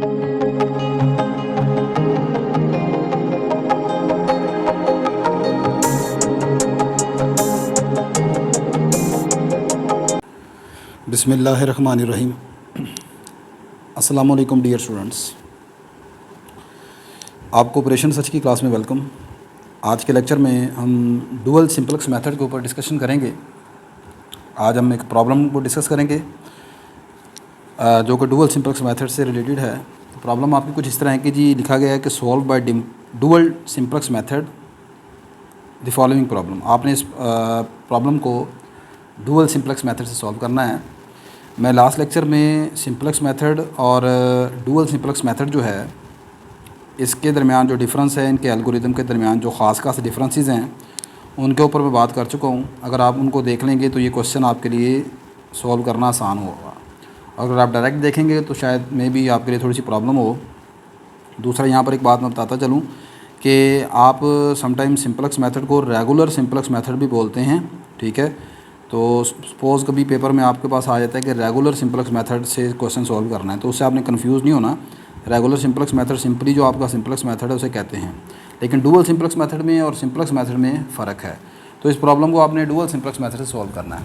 बिस्मिल्लाहिर्रहमानिर्रहीम। अस्सलाम वालेकुम डियर स्टूडेंट्स, आपको ऑपरेशन सर्च की क्लास में वेलकम। आज के लेक्चर में हम डुअल सिंपलेक्स मेथड के ऊपर डिस्कशन करेंगे। आज हम एक प्रॉब्लम को डिस्कस करेंगे जो कि डुअल सिंपलेक्स मेथड से रिलेटेड है। प्रॉब्लम आपकी कुछ इस तरह है कि जी लिखा गया है कि solve by dual simplex method the following problem. आपने इस प्रॉब्लम को डुअल सिंपलेक्स मेथड से सॉल्व करना है। मैं लास्ट लेक्चर में सिंपलेक्स मेथड और डुअल सिंपलेक्स मेथड जो है इसके दरमियान जो डिफरेंस है, इनके एल्गोरिदम के दरमियान जो ख़ास डिफरेंसेस हैं उनके ऊपर मैं बात कर चुका हूँ। अगर आप उनको देख लेंगे तो ये क्वेश्चन आपके लिए सॉल्व करना आसान होगा। अगर आप डायरेक्ट देखेंगे तो शायद मे बी आपके लिए थोड़ी सी प्रॉब्लम हो। दूसरा, यहाँ पर एक बात मैं बताता चलूँ कि आप समटाइम सिंपलेक्स मेथड को रेगुलर सिंपलेक्स मेथड भी बोलते हैं, ठीक है। तो सपोज़ कभी पेपर में आपके पास आ जाता है कि रेगुलर सिंपलेक्स मेथड से क्वेश्चन सॉल्व करना है, तो उससे आपने कंफ्यूज नहीं होना। रेगुलर सिंपलेक्स मेथड सिंपली जो आपका सिंपलेक्स मेथड है उसे कहते हैं, लेकिन डुअल सिंपलेक्स मेथड में और सिंपलेक्स मेथड में फ़र्क है। तो इस प्रॉब्लम को आपने डुअल सिंपलेक्स मेथड से सॉल्व करना है।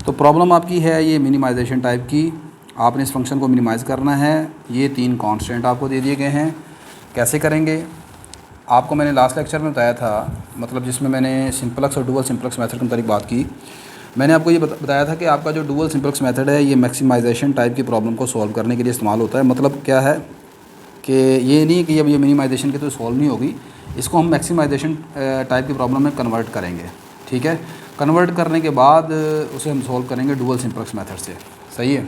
तो प्रॉब्लम आपकी है ये मिनिमाइजेशन टाइप की। आपने इस फंक्शन को मिनिमाइज़ करना है। ये 3 कॉन्स्टेंट आपको दे दिए गए हैं। कैसे करेंगे आपको मैंने लास्ट लेक्चर में बताया था, मतलब जिसमें मैंने सिंपलेक्स और डुअल सिंपलेक्स मेथड के मुताबिक बात की। मैंने आपको ये बताया था कि आपका जो डुअल सिंपलेक्स मेथड है ये मैक्सिमाइजेशन टाइप की प्रॉब्लम को सॉल्व करने के लिए इस्तेमाल होता है। मतलब क्या है कि ये नहीं कि अब ये मिनिमाइजेशन के तो सॉल्व नहीं होगी, इसको हम मैक्सिमाइजेशन टाइप की प्रॉब्लम में कन्वर्ट करेंगे, ठीक है। कन्वर्ट करने के बाद उसे हम सॉल्व करेंगे डुअल सिंपलेक्स मेथड से, सही है।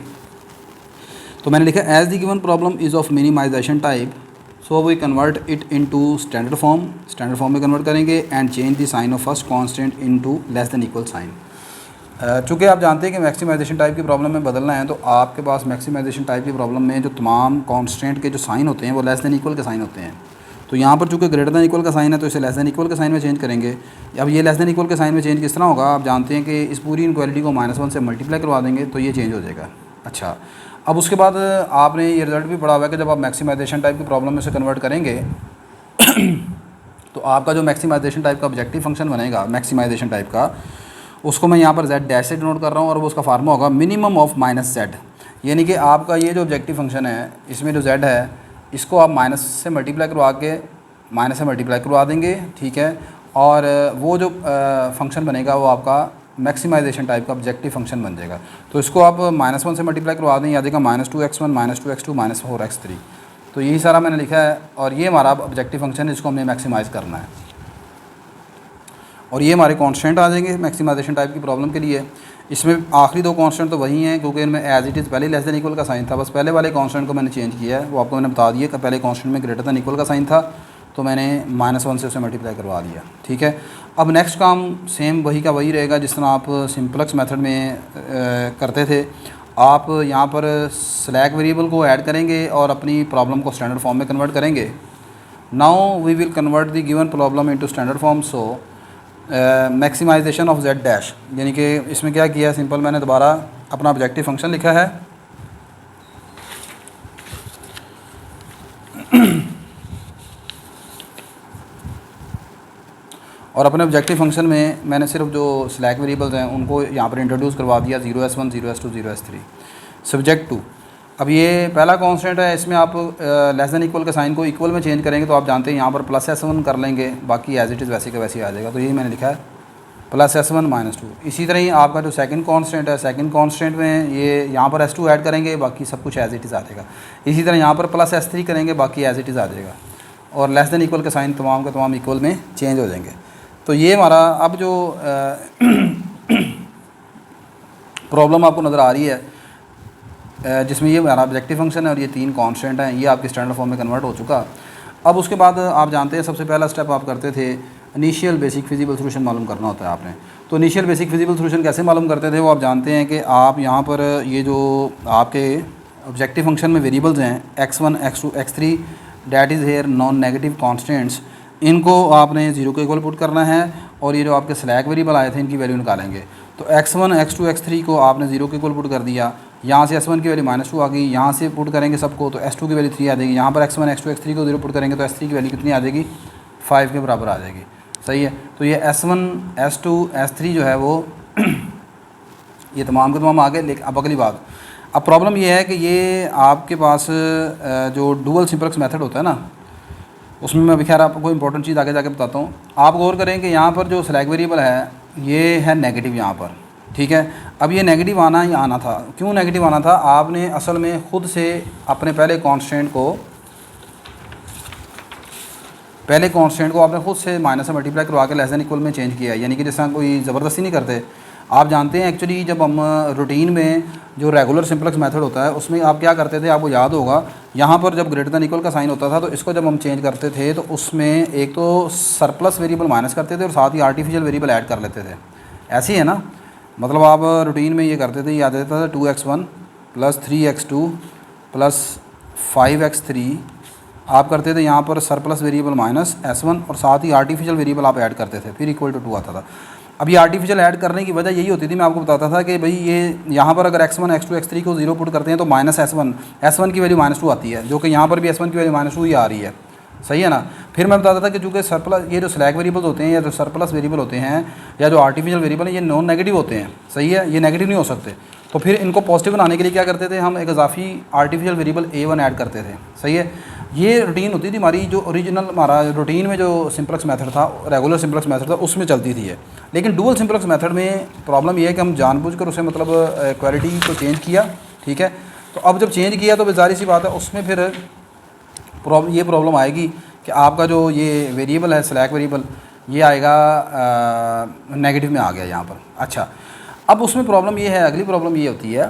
तो मैंने लिखा as the given problem is of minimization type, so we convert it into standard form में कन्वर्ट करेंगे and change the sign of first constant into less than equal sign. चूँकि आप जानते हैं कि मैक्सिमाइजेशन टाइप की प्रॉब्लम में बदलना है, तो आपके पास मैक्सिमाइजेशन टाइप की प्रॉब्लम में जो तमाम कांस्टेंट के जो साइन होते हैं वो लेस देन इक्वल के साइन होते हैं। तो यहाँ पर चूँकि ग्रेटर देन इक्वल का साइन है तो इसे लेस देन इक्वल के साइन में चेंज करेंगे। अब ये लेस देन इक्वल के साइन में चेंज किस तरह होगा, आप जानते हैं कि इस पूरी इनक्वालिटी को -1 से मल्टीप्लाई करवा देंगे तो ये चेंज हो जाएगा। अच्छा, अब उसके बाद आपने ये रिजल्ट भी पढ़ा हुआ है कि जब आप मैक्सिमाइजेशन टाइप की प्रॉब्लम में से कन्वर्ट करेंगे तो आपका जो मैक्सिमाइजेशन टाइप का ऑब्जेक्टिव फंक्शन बनेगा मैक्सिमाइजेशन टाइप का, उसको मैं यहाँ पर z डैश से डिनोट कर रहा हूँ और वो उसका फार्मूला होगा मिनिमम ऑफ -z। यानी कि आपका ये जो ऑब्जेक्टिव फंक्शन है इसमें जो z है इसको आप माइनस से मल्टीप्लाई करवा देंगे, ठीक है। और वो जो फंक्शन बनेगा वो आपका मैक्सिमाइजेशन टाइप का ऑब्जेक्टिव फंक्शन बन जाएगा। तो इसको आप -1 से मल्टीप्लाई करवा दें, आ जाएगा -2x1 -2x2 -4x3। तो यही सारा मैंने लिखा है और ये हमारा ऑब्जेक्टिव फंक्शन है जिसको हमने मैक्सिमाइज़ करना है। और ये हमारे कांस्टेंट आ जाएंगे मैक्सिमाइजेशन टाइप की प्रॉब्लम के लिए। इसमें आखिरी 2 कांस्टेंट तो वही हैं क्योंकि इनमें एज इट इज़ पहले लेस देन इक्वल का साइन था, बस पहले वाले कांस्टेंट को मैंने चेंज किया है। वो आपको मैंने बता दिया कि पहले कांस्टेंट में ग्रेटर देन इक्वल का साइन था तो मैंने -1 से उसे मल्टीप्लाई करवा दिया, ठीक है। अब नेक्स्ट काम सेम वही का वही रहेगा जिस तरह आप सिंपलेक्स मेथड में करते थे। आप यहाँ पर स्लैक वेरिएबल को ऐड करेंगे और अपनी प्रॉब्लम को स्टैंडर्ड फॉर्म में कन्वर्ट करेंगे। Now we will convert the given problem into standard form. So maximization of z dash, यानी कि इसमें क्या किया, सिंपल मैंने दोबारा अपना ऑब्जेक्टिव फंक्शन लिखा है और अपने ऑब्जेक्टिव फंक्शन में मैंने सिर्फ जो स्लैक वेरिएबल्स हैं उनको यहाँ पर इंट्रोड्यूस करवा दिया 0s1 0s2 0s3 subject to. अब ये पहला कांस्टेंट है, इसमें आप लेस देन इक्वल के साइन को इक्वल में चेंज करेंगे तो आप जानते हैं यहाँ पर +s1 कर लेंगे, बाकी एज इट इज़ वैसे का वैसे आ जाएगा। तो यही मैंने लिखा है +s1 -2। इसी तरह ही आपका जो सेकंड कांस्टेंट है, सेकंड कांस्टेंट में ये यहाँ पर s2 ऐड करेंगे, बाकी सब कुछ एज इट इज़ आ जाएगा। इसी तरह यहाँ पर +s3 करेंगे, बाकी एज इट इज़ आ जाएगा और लेस देन इक्वल के साइन तमाम के तमाम इक्वल में चेंज हो जाएंगे। तो ये हमारा अब जो प्रॉब्लम आपको नज़र आ रही है जिसमें ये हमारा ऑब्जेक्टिव फंक्शन है और ये 3 कांस्टेंट हैं, ये आपके स्टैंडर्ड फॉर्म में कन्वर्ट हो चुका। अब उसके बाद आप जानते हैं सबसे पहला स्टेप आप करते थे इनिशियल बेसिक फिजिबल सॉल्यूशन मालूम करना होता है आपने। तो इनिशियल बेसिक फिजिबल सॉल्यूशन कैसे मालूम करते थे वो आप जानते हैं कि आप यहाँ पर ये जो आपके ऑब्जेक्टिव फंक्शन में वेरिएबल्स हैं x1 x2 x3 that is here non negative constants, इनको आपने 0 के इक्वल पुट करना है और ये जो आपके स्लैक वेरिएबल आए थे इनकी वैल्यू निकालेंगे। तो x1 x2 x3 को आपने 0 के इक्वल पुट कर दिया यहाँ से S1 की वैल्यू -2 आ गई, यहाँ से पुट करेंगे सबको तो S2 की वैल्यू 3 आ जाएगी, यहाँ पर X1 X2 X3 को 0 पुट करेंगे तो S3 की वैल्यू कितनी आ जाएगी, 5 के बराबर आ जाएगी। सही है, तो ये S1 S2 S3 जो है वो ये तमाम के तमाम आ गए। लेकिन अब अगली बात, अब प्रॉब्लम ये है कि ये आपके पास जो डुअल सिंपलेक्स मेथड होता है ना, उसमें मैं अभी खैर आपको इंपॉर्टेंट चीज़ आगे जाके बताता हूँ। आप गौर करें कि यहाँ पर जो स्लैक वेरिएबल है ये है नेगेटिव यहाँ पर, ठीक है। अब ये नेगेटिव आना ही आना था, क्यों नेगेटिव आना था, आपने असल में ख़ुद से अपने पहले कांस्टेंट को आपने ख़ुद से माइनस से मल्टीप्लाई करवा के लेस देन इक्वल में चेंज किया है, यानी कि जैसा कोई ज़बरदस्ती नहीं करते। आप जानते हैं एक्चुअली जब हम रूटीन में जो रेगुलर सिंपलेक्स मेथड होता है उसमें आप क्या करते थे, आपको याद होगा, यहाँ पर जब ग्रेटर देन इक्वल का साइन होता था तो इसको जब हम चेंज करते थे तो उसमें एक तो सरप्लस वेरिएबल माइनस करते थे और साथ ही आर्टिफिशियल वेरिएबल ऐड कर लेते थे। ऐसे ही है ना, मतलब आप रूटीन में ये करते थे, याद रहता था 2x1 + 3x2 + 5x3 आप करते थे, यहाँ पर सरप्लस वेरिएबल माइनस S1 और साथ ही आर्टिफिशियल वेरिएबल आप ऐड करते थे, फिर इक्वल टू 2 आता था। अब ये आर्टिफिशियल ऐड करने की वजह यही होती थी, मैं आपको बताता था कि भाई ये यहाँ पर अगर X1 X2 X3 को 0 पुट करते हैं तो -S1 की वैल्यू -2 आती है, जो कि यहाँ पर भी S1 की वैल्यू -2 ही आ रही है। सही है ना। फिर मैं बताता था कि चूँकि सरप्लस ये जो स्लैक वेरिएबल्स होते हैं या जो सरप्लस वेरिएबल होते हैं या जो आर्टिफिशियल वेरिएबल हैं ये नॉन नेगेटिव होते हैं। सही है, ये नेगेटिव नहीं हो सकते। तो फिर इनको पॉजिटिव बनाने के लिए क्या करते थे, हम एक इजाफी आर्टिफिशियल वेरिएबल A1 ऐड करते थे। सही है, ये रूटीन होती थी हमारी, जो ओरिजिनल हमारा रूटीन में जो सिंपलेक्स मेथड था, रेगुलर सिंपलेक्स मेथड था, उसमें चलती थी ये। लेकिन डुअल सिंपलेक्स मेथड में प्रॉब्लम ये है कि हम जानबूझकर उसे मतलब क्वालिटी को चेंज किया, ठीक है। तो अब जब चेंज किया तो ज़ाहिर सी बात है उसमें फिर ये प्रॉब्लम आएगी कि आपका जो ये वेरिएबल है स्लैक वेरिएबल ये आएगा नेगेटिव में आ गया यहाँ पर। अच्छा, अब उसमें प्रॉब्लम ये है, अगली प्रॉब्लम ये होती है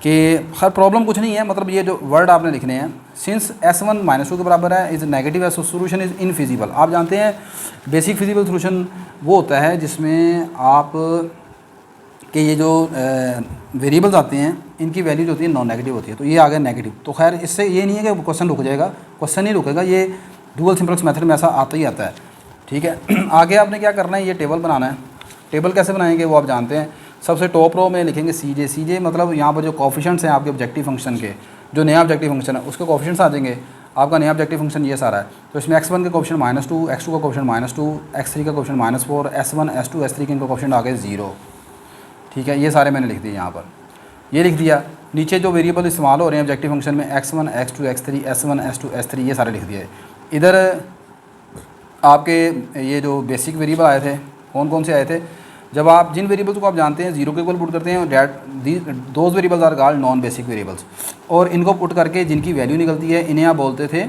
कि हर प्रॉब्लम कुछ नहीं है, मतलब ये जो वर्ड आपने लिखने हैं, सिंस S1 -2 के बराबर है, इज़ नेगेटिव है, सो सोल्यूशन इज़ इनफिजिबल। आप जानते हैं बेसिक फिजिबल सोल्यूशन वो होता है जिसमें आप कि ये जो वेरिएबल्स आते हैं इनकी वैल्यू जो होती है नॉन नेगेटिव होती है, तो ये आ गया नेगेटिव। तो खैर इससे ये नहीं है कि क्वेश्चन रुक जाएगा, क्वेश्चन नहीं रुकेगा, ये डुअल सिंपलेक्स मेथड में ऐसा आता ही आता है, ठीक है। आगे आपने क्या करना है, ये टेबल बनाना है। टेबल कैसे बनाएंगे वो आप जानते हैं। सबसे टॉप रो में लिखेंगे CJ मतलब यहाँ पर जो कोफिशिएंट्स हैं आपके ऑब्जेक्टिव फंक्शन के, जो नया ऑब्जेक्टिव फंक्शन है उसके कोफिशिएंट्स आ जाएंगे। आपका नया ऑब्जेक्टिव फंक्शन ये सारा है, तो इसमें X1 का कोफिशिएंट -2, X2 का कोफिशिएंट -2, X3 का कोफिशिएंट -4, S1 S2 S3 के इनका कोफिशिएंट आ गए 0, ठीक है। ये सारे मैंने लिख दिए यहाँ पर, ये लिख दिया। नीचे जो वेरिएबल इस्तेमाल हो रहे हैं ऑब्जेक्टिव फंक्शन में X1 X2 X3 S1 S2 S3 ये सारे लिख दिए। इधर आपके ये जो बेसिक वेरिएबल आए थे, कौन कौन से आए थे, जब आप जिन वेरिएबल्स को आप जानते हैं 0 के इक्वल पुट करते हैं, those variables are called non basic variables, और इनको पुट करके जिनकी वैल्यू निकलती है इन्हें आप बोलते थे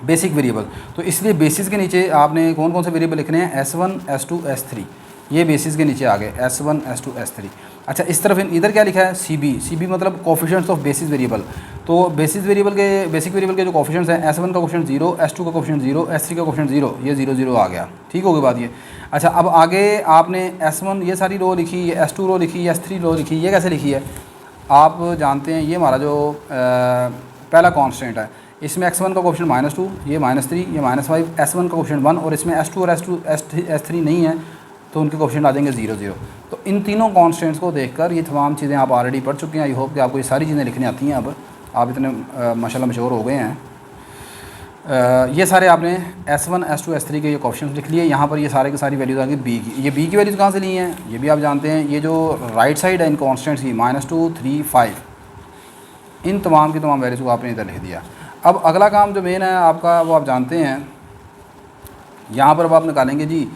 बेसिक वेरिएबल। तो इसलिए बेसिस के नीचे आपने कौन कौन से वेरिएबल लिखने हैं, S1 S2 S3, ये बेसिस के नीचे आ गए S1 S2 S3। अच्छा, इस तरफ इधर क्या लिखा है, CB मतलब कोफिशिएंट्स ऑफ बेसिस वेरिएबल। तो बेसिक वेरिएबल के जो कोफिशिएंट्स हैं, S1 का कोफिशिएंट 0, S2 का कोफिशिएंट 0, S3 का कोफिशिएंट 0, ये 0 0 आ गया, ठीक होगी बात ये। अच्छा, अब आगे आपने S1 ये सारी रो लिखी, ये S2 रो लिखी, S3 रो लिखी, ये कैसे लिखी है, आप जानते हैं ये हमारा जो पहला कॉन्स्टेंट है, इसमें X1 का कोफिशिएंट -2, ये -3, ये -5, S1 का कोफिशिएंट 1 और इसमें S2 और S3 नहीं है तो उनके कोफिशिएंट आ जाएंगे 0 0। तो इन तीनों कॉन्स्टेंट्स को देखकर ये तमाम चीज़ें आप ऑलरेडी पढ़ चुके हैं। आई होप कि आपको ये सारी चीज़ें लिखनी आती हैं। अब आप इतने माशाल्लाह मशहूर हो गए हैं। ये सारे आपने S1 S2 S3 के ये कोफिशिएंट्स लिख लिए। यहाँ पर ये सारे की सारी वैल्यूज़ आ गई B की। ये B की वैल्यूज़ कहाँ से ली हैं ये भी आप जानते हैं। ये जो राइट साइड है इन कॉन्स्टेंट्स की -2 3 5, इन तमाम की तमाम वैल्यूज़ को आपने इधर लिख दिया। अब अगला काम जो मेन है आपका वो आप जानते हैं, यहाँ पर अब आप निकालेंगे जी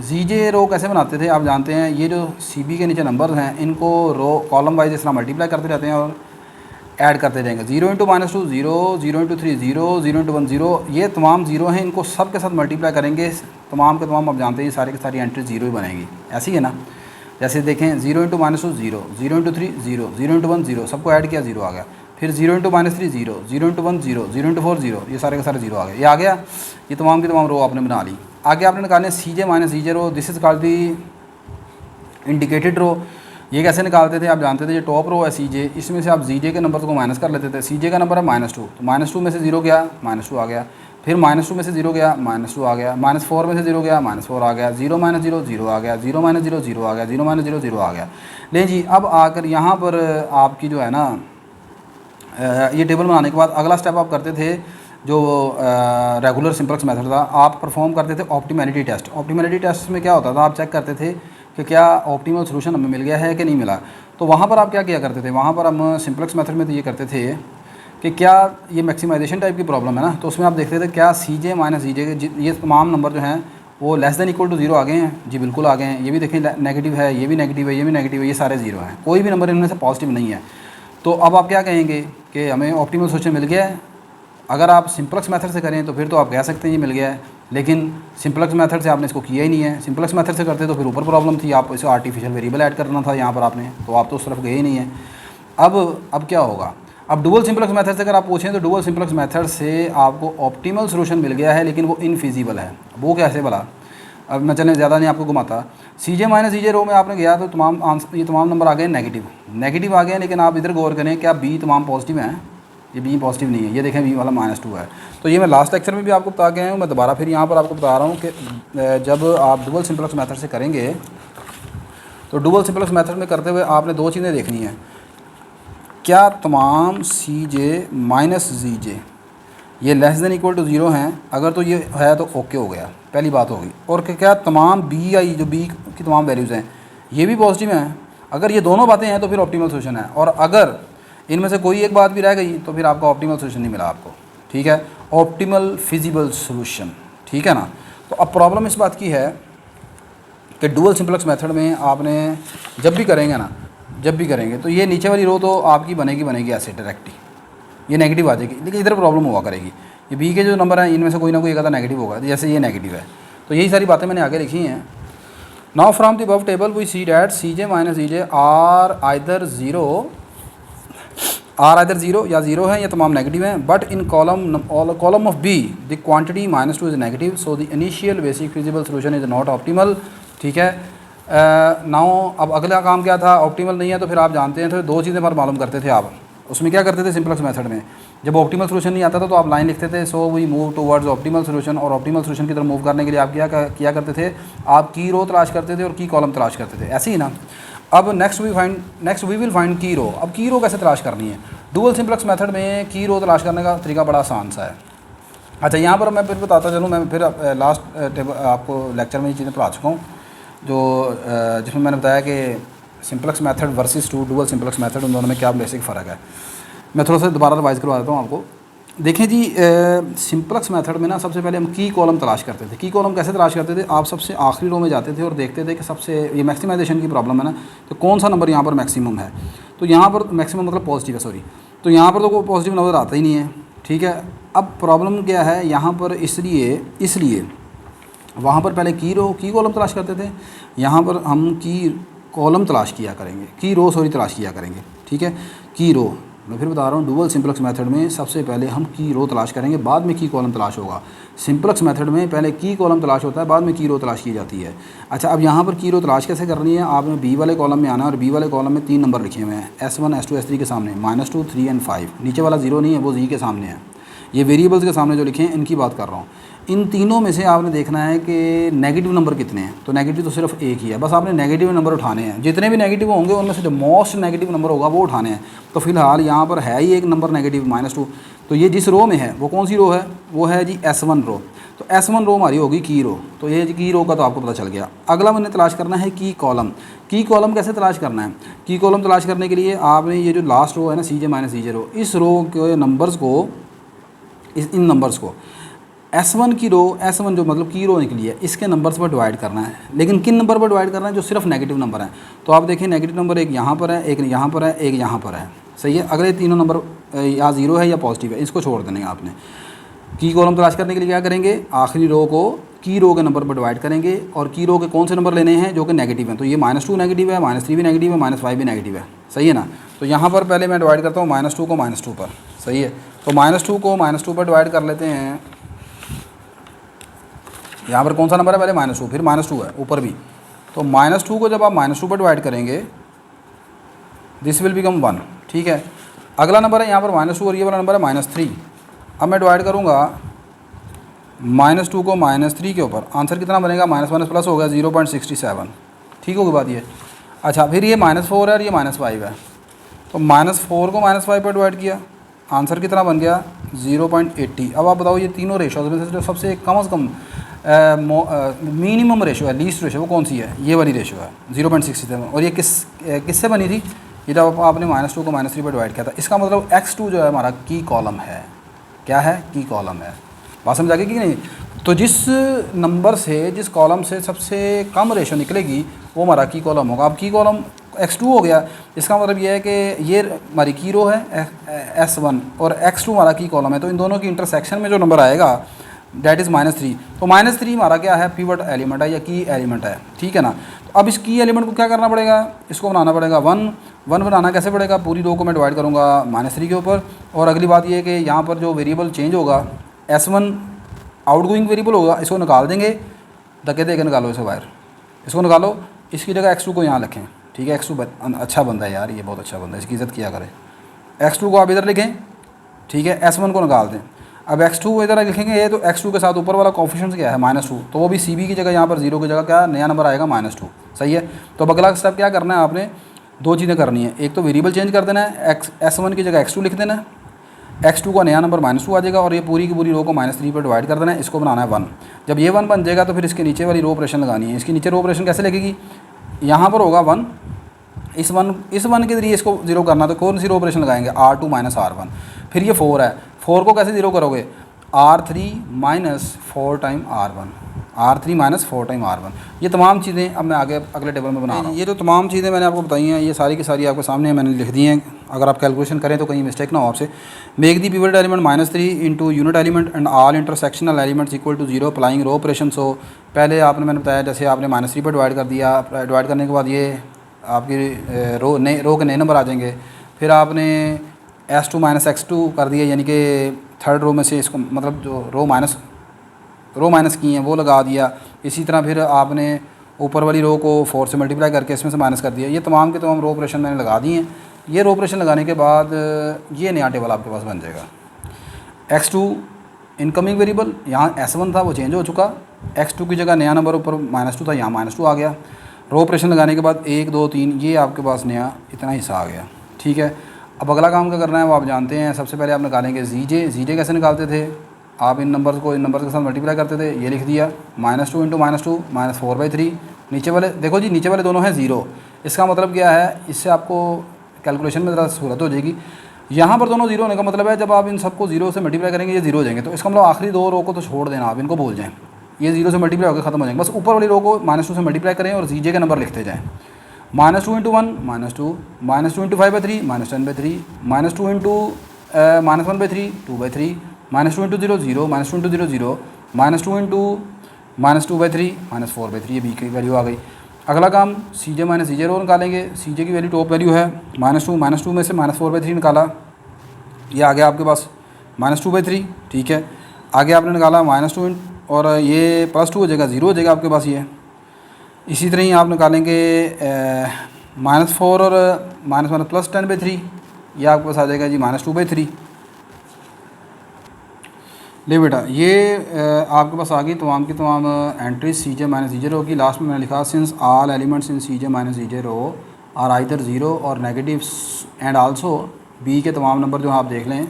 ZJ रो कैसे बनाते थे आप जानते हैं। ये जो CB के नीचे नंबर हैं इनको रो कॉलम वाइज इस तरह मल्टीप्लाई करते रहते हैं और ऐड करते जाएंगे। 0 × -2 0, 0 × 3 0, 0 × 1 0, ये तमाम ज़ीरो हैं, इनको सब के साथ मल्टीप्लाई करेंगे, तमाम के तमाम आप जानते हैं सारी की सारी एंट्री 0 ही बनेगी। ऐसी है ना, जैसे देखें 0 × -2 0, 0 × 3 0, 0 × 1 0, सबको ऐड किया 0 आ गया। फिर 0 × -3 0, 0 × 1 0, 0 × 4 0, ये सारे के सारे 0 आ गए। ये आ गया, ये तमाम की तमाम रो आपने बना ली। आगे आपने निकालने CJ -ZJ row, this is called the indicated row. ये कैसे निकालते थे आप जानते थे, ये टॉप रो है CJ, इसमें से आप ZJ के नंबर को माइनस कर लेते थे। CJ का नंबर है -2, तो -2 में से 0 गया, -2 आ गया। फिर -2 में से 0 गया, -2 आ गया, -4 में से 0 गया, -4 आ गया, 0 - 0 0 आ गया, 0 - 0 0 आ गया, 0 - 0 0 आ गया। ले जी, अब आकर यहाँ पर आपकी जो है ना ये टेबल बनाने के बाद अगला स्टेप आप करते थे जो रेगुलर सिंपलेक्स मेथड था, आप परफॉर्म करते थे ऑप्टिमैलिटी टेस्ट। ऑप्टिमैलिटी टेस्ट में क्या होता था, आप चेक करते थे कि क्या ऑप्टिमल सोल्यूशन हमें मिल गया है कि नहीं मिला। तो वहाँ पर आप क्या किया करते थे, वहाँ पर हम सिंपलेक्स मेथड में तो ये करते थे कि क्या ये मैक्सिमाइजेशन टाइप की प्रॉब्लम है ना, तो उसमें आप देखते थे क्या CJ - EJ ये तमाम नंबर जो हैं वो लेस देन इक्वल टू 0 आ गए हैं। जी बिल्कुल आ गए हैं। ये भी देखें नेगेटिव है, ये भी नेगेटिव है, ये भी नेगेटिव है, ये सारे 0 हैं, कोई भी नंबर इनमें से पॉजिटिव नहीं है। तो अब आप क्या कहेंगे कि हमें ऑप्टिमल सोल्यूशन मिल गया है। अगर आप सिंपलेक्स मेथड से करें तो फिर तो आप कह सकते हैं ये मिल गया है, लेकिन सिंपलेक्स मेथड से आपने इसको किया ही नहीं है। सिंपलेक्स मेथड से करते तो फिर ऊपर प्रॉब्लम थी, आप इसे आर्टिफिशियल वेरिएबल ऐड करना था यहाँ पर आपने, तो आप तो उस तरफ गए ही नहीं हैं। अब क्या होगा, अब डुअल सिंपलेक्स मेथड से अगर आप पूछें तो डुअल सिंपलेक्स मेथड से आपको ऑप्टिमल सोल्यूशन मिल गया है, लेकिन वो इनफिजिबल है। वो कैसे भला, अब मैं चलें ज़्यादा नहीं आपको घुमाता। CJ - EJ रो में आपने गया तो ये तमाम नंबर आ गए नेगेटिव आ गए, लेकिन आप इधर गौर करें क्या B तमाम पॉजिटिव हैं, ये B पॉजिटिव नहीं है। ये देखें B वाला -2 है। तो ये मैं लास्ट लेक्चर में भी आपको बता के आया हूँ, मैं दोबारा फिर यहाँ पर आपको बता रहा हूँ कि जब आप डुअल सिंपलेक्स मेथड से करेंगे तो डुअल सिंपलेक्स मेथड में करते हुए आपने दो चीज़ें देखनी है, क्या तमाम CJ - ZJ ये लेस देन इक्वल टू 0 हैं। अगर तो ये है तो ओके हो गया, पहली बात होगी। और क्या तमाम BI जो B की तमाम वैल्यूज़ हैं ये भी पॉजिटिव हैं। अगर ये दोनों बातें हैं तो फिर ऑप्टिमल सोल्यूशन है, और अगर इनमें से कोई एक बात भी रह गई तो फिर आपका ऑप्टिमल सोल्यूशन नहीं मिला आपको। ठीक है, ऑप्टिमल फिजिबल सोल्यूशन, ठीक है ना। तो अब प्रॉब्लम इस बात की है कि डुअल सिंपलेक्स मेथड में आपने जब भी करेंगे तो ये नीचे वाली रो तो आपकी बनेगी ऐसे डायरेक्ट ही, ये नेगेटिव आ जाएगी, लेकिन इधर प्रॉब्लम हुआ करेगी। ये B के जो नंबर हैं इनमें से कोई ना कोई एक आधा नेगेटिव होगा, जैसे ये नेगेटिव है। तो यही सारी बातें मैंने आगे लिखी हैं। Now from the above table we see that CJ - EJ are either zero या 0 है, या तमाम नेगेटिव हैं। But in column of B the quantity -2 is negative, so the initial basic feasible solution is not optimal. ठीक है, now अब अगला काम क्या था, ऑप्टिमल नहीं है तो फिर आप जानते हैं, तो दो चीज़ें पर मालूम करते थे आप। उसमें क्या करते थे सिंपलेक्स मेथड में, जब ऑप्टिमल सोल्यूशन नहीं आता था तो आप लाइन लिखते थे, so we move towards optimal solution. और ऑप्टिमल सोल्यूशन की तरफ मूव करने के लिए आप किया करते थे, आप की रो तलाश करते थे और की कॉलम तलाश करते थे, ऐसे ही ना। अब नेक्स्ट वी विल फाइंड की रो। अब की रो कैसे तलाश करनी है, डुअल सिंपलेक्स मेथड में की रो तलाश करने का तरीका बड़ा आसान सा है। अच्छा, यहाँ पर मैं फिर बताता चलूँ, मैं फिर लास्ट आपको लेक्चर में ये चीज़ें पढ़ा चुका हूँ, जो जिसमें मैंने बताया कि simplex method versus dual simplex method, उन दोनों में क्या बेसिक फ़र्क है। मैं थोड़ा सा दोबारा रिवाइज करवा देता हूँ आपको। देखें जी, सिंपलेक्स मेथड में ना सबसे पहले हम की कॉलम तलाश करते थे। की कॉलम कैसे तलाश करते थे, आप सबसे आखिरी रो में जाते थे और देखते थे कि सबसे ये मैक्सिमाइजेशन की प्रॉब्लम है ना, तो कौन सा नंबर यहाँ पर मैक्सिमम है। तो यहाँ पर मैक्सिमम मतलब पॉजिटिव है, सॉरी, तो यहाँ पर तो कोई पॉजिटिव नंबर आता ही नहीं है। ठीक है, अब प्रॉब्लम क्या है यहाँ पर, इसलिए वहाँ पर पहले की कॉलम तलाश करते थे, यहाँ पर हम की कॉलम तलाश किया करेंगे, तलाश किया करेंगे। ठीक है, की रो, मैं फिर बता रहा हूँ, डुअल सिंपलेक्स मेथड में सबसे पहले हम की रो तलाश करेंगे, बाद में की कॉलम तलाश होगा। सिंपलेक्स मेथड में पहले की कॉलम तलाश होता है, बाद में की रो तलाश की जाती है। अच्छा, अब यहाँ पर की रो तलाश कैसे करनी है, आपने B वाले कॉलम में आना है और B वाले कॉलम में 3 नंबर लिखे हुए हैं, S1 S2 S3 के सामने, -2 3 और 5। नीचे वाला 0 नहीं है, वो Z के सामने है। ये वेरिएबल्स के सामने जो लिखे हैं इनकी बात कर रहा हूँ। इन तीनों में से आपने देखना है कि नेगेटिव नंबर कितने हैं, तो नेगेटिव तो सिर्फ एक ही है, बस आपने नेगेटिव नंबर उठाने हैं। जितने भी नेगेटिव होंगे उनमें से जो मोस्ट नेगेटिव नंबर होगा वो उठाने हैं। तो फिलहाल यहाँ पर है ही एक नंबर नेगेटिव -2, तो ये जिस रो में है वो कौन सी रो है, वो है जी S1 रो। तो S1 रो हमारी होगी की रो, तो ये की रो का तो आपको पता चल गया। अगला मैंने तलाश करना है की कॉलम। की कॉलम कैसे तलाश करना है, की कॉलम तलाश करने के लिए आपने ये जो लास्ट रो है ना CJ - EJ रो, इस रो के नंबर्स को, इन नंबर्स को S1 की रो, S1 जो मतलब की रो निकली है, इसके नंबर्स पर डिवाइड करना है। लेकिन किन नंबर पर डिवाइड करना है, जो सिर्फ नेगेटिव नंबर हैं। तो आप देखिए नेगेटिव नंबर एक यहाँ पर है, एक यहाँ पर है, एक यहाँ पर है, सही है। अगले तीनों नंबर या 0 है या पॉजिटिव है, इसको छोड़ देना है आपने। की कॉलम तलाश करने के लिए क्या करेंगे, आखिरी रो को की रो के नंबर पर डिवाइड करेंगे, और की रो के कौन से नंबर लेने हैं जो कि नेगेटिव हैं। तो ये -2 नेगेटिव है, -3 भी नेगेटिव है, -5 भी नेगेटिव है, सही है ना। तो यहाँ पर पहले मैं डिवाइड करता हूँ -2 को -2 पर, सही है। तो -2 को -2 पर डिवाइड कर लेते हैं। यहाँ पर कौन सा नंबर है, पहले -2, फिर -2 है ऊपर भी। तो -2 को जब आप -2 पर डिवाइड करेंगे, दिस विल बिकम 1। ठीक है, अगला नंबर है यहाँ पर -2 और ये वाला नंबर है -3। अब मैं डिवाइड करूँगा -2 को -3 के ऊपर आंसर कितना बनेगा, माइनस माइनस प्लस हो गया 0.67। ठीक होगी बात ये। अच्छा फिर ये -4 है और ये -5 है, तो -4 को -5 पर डिवाइड किया, आंसर कितना बन गया 0.80। अब आप बताओ ये तीनों रेशोज में से जो सबसे कम से कम मिनिमम रेशो है, लीस्ट रेशो वो कौन सी है, ये वाली रेशो है 0.67। और ये किससे बनी थी, ये जब आपने -2 को -3 पर डिवाइड किया था। इसका मतलब x2 जो है हमारा की कॉलम है, क्या है, की कॉलम है। बात समझ आ गई कि नहीं। तो जिस नंबर से, जिस कॉलम से सबसे कम रेशो निकलेगी वो हमारा की कॉलम होगा। अब की कॉलम x2 हो गया, इसका मतलब ये है कि ये हमारी की रो है S1 और x2 हमारा की कॉलम है, तो इन दोनों की इंटरसेक्शन में जो नंबर आएगा डेट इज़ -3। तो -3 हमारा क्या है, पिवट एलिमेंट है या की एलिमेंट है, ठीक है ना। तो अब इस की एलिमेंट को क्या करना पड़ेगा, इसको बनाना पड़ेगा 1 बनाना कैसे पड़ेगा, पूरी रो को मैं डिवाइड करूँगा -3 के ऊपर। और अगली बात ये है कि यहाँ पर जो वेरिएबल चेंज होगा S1 आउटगोइंग वेरिएबल होगा, इसको निकाल देंगे, धक्के दे के निकालो इसे बाहर, इसको निकालो, इसकी जगह x2 को यहाँ लिखें। ठीक है, x2 अच्छा बंदा है यार, ये बहुत अच्छा बंदा है, इसकी इज़्ज़त किया करें। x2 को आप इधर लिखें, ठीक है, S1 को निकाल दें। अब x2 इधर लिखेंगे ये, तो x2 के साथ ऊपर वाला कोफिशिएंट क्या है -2, तो वो भी CB की जगह यहाँ पर 0 की जगह क्या नया नंबर आएगा -2। सही है। तो अब अगला स्टेप क्या करना है, आपने दो चीज़ें करनी है, एक तो वेरिएबल चेंज कर देना है, S1 की जगह x2 लिख देना है, x2 का नया नंबर -2 आ जाएगा और ये पूरी की पूरी रो को -3 पर डिवाइड कर देना है, इसको बनाना है 1। जब ये 1 बन जाएगा तो फिर इसके नीचे वाली रो ऑपरेशन लगानी है। इसके नीचे रो ऑपरेशन कैसे लगेगी, यहाँ पर होगा 1, इस 1 के जरिए इसको 0 करना, तो कौन सी रो ऑपरेशन लगाएंगे, R2 - R1। फिर ये 4 है, 4 को कैसे 0 करोगे, R3 - 4 time R1, R3 - 4 time R1। ये तमाम चीज़ें अब मैं आगे अगले टेबल में बना रहा हूँ। ये तो तमाम चीज़ें मैंने आपको बताई हैं, ये सारी की सारी आपके सामने मैंने लिख दी हैं। अगर आप कैलकुलेशन करें तो कहीं मिस्टेक ना हो आपसे। Make the pivot element -3 into unit element and all intersectional elements equal to 0 applying row operation. So पहले मैंने बताया जैसे आपने -3 पर डिवाइड कर दिया, डिवाइड करने के बाद ये आपकी रो के नए नंबर आ जाएंगे। फिर आपने S2 - x2 कर दिया, यानी कि थर्ड रो में से इसको मतलब जो रो माइनस की हैं वो लगा दिया। इसी तरह फिर आपने ऊपर वाली रो को 4 से मल्टीप्लाई करके इसमें से माइनस कर दिया। ये तमाम के तमाम रो ऑपरेशन मैंने लगा दिए हैं। ये रो ऑपरेशन लगाने के बाद ये नया टेबल आपके पास बन जाएगा। x2 इनकमिंग वेरिएबल, यहाँ S1 था वो चेंज हो चुका, x2 की जगह नया नंबर ऊपर -2 था, यहाँ -2 आ गया। रो ऑपरेशन लगाने के बाद 1 2 3 ये आपके पास नया इतना हिस्सा आ गया। ठीक है, अब अगला काम क्या करना है वो आप जानते हैं। सबसे पहले आप निकालेंगे जीजे कैसे निकालते थे, आप इन नंबर्स को इन नंबर्स के साथ मल्टीप्लाई करते थे, ये लिख दिया -2 इंटू -2 -4/3। नीचे वाले देखो जी, नीचे वाले दोनों हैं 0, इसका मतलब क्या है, इससे आपको कैलकुलेशन में ज़रा सूरत हो जाएगी। यहाँ पर दोनों 0 होने का मतलब है जब आप इन सबको 0 से मल्टीप्लाई करेंगे ये 0 हो जाएंगे, तो इसका मतलब आखिरी दो रो को तो छोड़ देना, आप इनको भूल जाएँ, ये 0 से मल्टीप्लाई होकर ख़त्म हो जाएंगे। बस ऊपर वाली रो को -2 से मल्टीप्लाई करें और जीजे का नंबर लिखते जाएँ। -2 into 1 -2 -2 into 5/3 -10/3 -2 into -1/3 2/3 -2 into 0 0 -2 into 0 0 -2 into -2/3 -4/3, ये बी की वैल्यू आ गई। अगला काम CJ - CJ रो निकालेंगे। CJ की वैल्यू टॉप वैल्यू है -2 में से -4/3 निकाला, ये आ गया आपके पास -2/3। ठीक है, आगे आपने निकाला -2 और ये +2 हो जाएगा, 0 हो जाएगा आपके पास ये। इसी तरह ही आप निकालेंगे -4 और +10/3, ये आपके पास आ जाएगा जी -2/3। ले बेटा, ये आपके पास आ गई तमाम की तमाम एंट्रीज CJ - CJ रो की। लास्ट में मैंने लिखा since all elements in CJ - CJ row are either 0 और नेगेटिव एंड आल्सो बी के तमाम नंबर जो आप देख लें,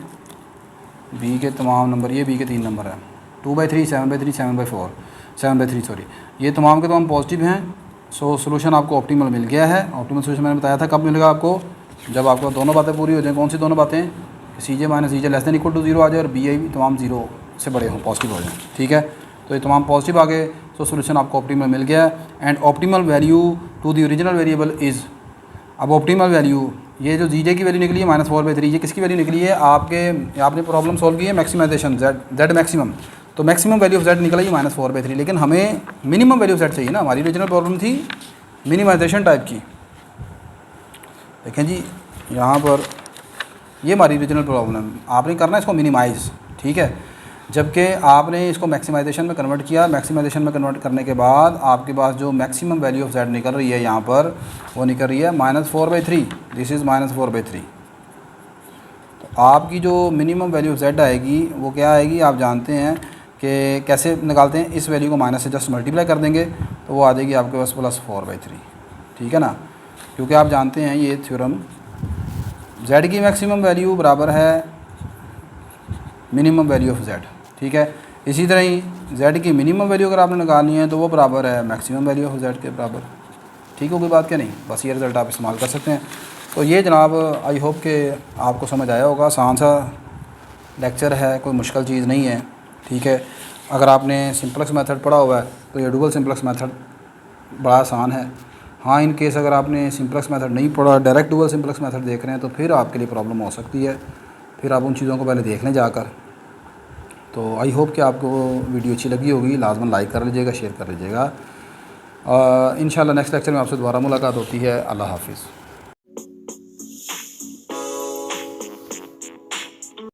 बी के तमाम नंबर, ये बी के 3 नंबर हैं 2/3 7/3 7/4 7/3 सॉरी, ये तमाम के तमाम पॉजिटिव हैं। सो सोल्यूशन आपको ऑप्टिमल मिल गया है। ऑप्टिमल सोल्यूशन मैंने बताया था कब मिलेगा आपको, जब आपको दोनों बातें पूरी हो जाएं। कौन सी दोनों बातें, CJ - CJ less than equal to 0 आ जाए और BI भी तमाम 0 से बड़े हों, पॉजिटिव हो जाएं। ठीक है, तो ये तमाम पॉजिटिव आ गए, तो सोल्यूशन आपको ऑप्टिमल मिल गया। And optimal value to the original variable is, अब ऑप्टिमल वैल्यू ये जो जीजे की वैल्यू निकली है -4/3, ये किसकी वैल्यू निकली है, आपने प्रॉब्लम सॉल्व की है मैक्सिमाइजेशन जेड मैक्सिमम, तो मैक्सिमम वैल्यू ऑफ जेड निकला ये -4/3, लेकिन हमें मिनिमम वैल्यू ऑफ जेड चाहिए ना। हमारी ओरिजिनल प्रॉब्लम थी मिनिमाइजेशन टाइप की। देखें जी, यहाँ पर ये हमारी ओरिजिनल प्रॉब्लम है, आपने करना है इसको मिनिमाइज़। ठीक है, जबकि आपने इसको मैक्सिमाइजेशन में कन्वर्ट किया। मैक्सिमाइजेशन में कन्वर्ट करने के बाद आपके पास जो मैक्सिमम वैल्यू ऑफ जेड निकल रही है यहाँ पर, वो निकल रही है -4/3। This is -4/3। तो आपकी जो मिनिमम वैल्यू ऑफ जेड आएगी वो क्या आएगी, आप जानते हैं कि कैसे निकालते हैं। इस वैल्यू को माइनस से जस्ट मल्टीप्लाई कर देंगे तो वो आ जाएगी आपके पास +4/3, ठीक है ना। क्योंकि आप जानते हैं ये थ्योरम z की मैक्सिमम वैल्यू बराबर है मिनिमम वैल्यू ऑफ z, ठीक है। इसी तरह ही z की मिनिमम वैल्यू अगर आपने निकालनी है तो वो बराबर है मैक्सिमम वैल्यू ऑफ z के बराबर, ठीक होगी बात क्या नहीं। बस ये रिज़ल्ट आप इस्तेमाल कर सकते हैं। तो ये जनाब आई होप कि आपको समझ आया होगा। आसान सा लेक्चर है, कोई मुश्किल चीज़ नहीं है, ठीक है। अगर आपने सिंपलेक्स मेथड पढ़ा हुआ है तो ये डुअल सिंपलेक्स मेथड बड़ा आसान है। हाँ, इन केस अगर आपने सिंपलेक्स मेथड नहीं पढ़ा, डायरेक्ट डुअल सिंपलेक्स मेथड देख रहे हैं तो फिर आपके लिए प्रॉब्लम हो सकती है। फिर आप उन चीज़ों को पहले देख लें जाकर। तो आई होप कि आपको वीडियो अच्छी लगी होगी। लाजमन लाइक कर लीजिएगा, शेयर कर लीजिएगा। इंशाल्लाह नेक्स्ट लेक्चर में आपसे दोबारा मुलाकात होती है। अल्लाह हाफिज़।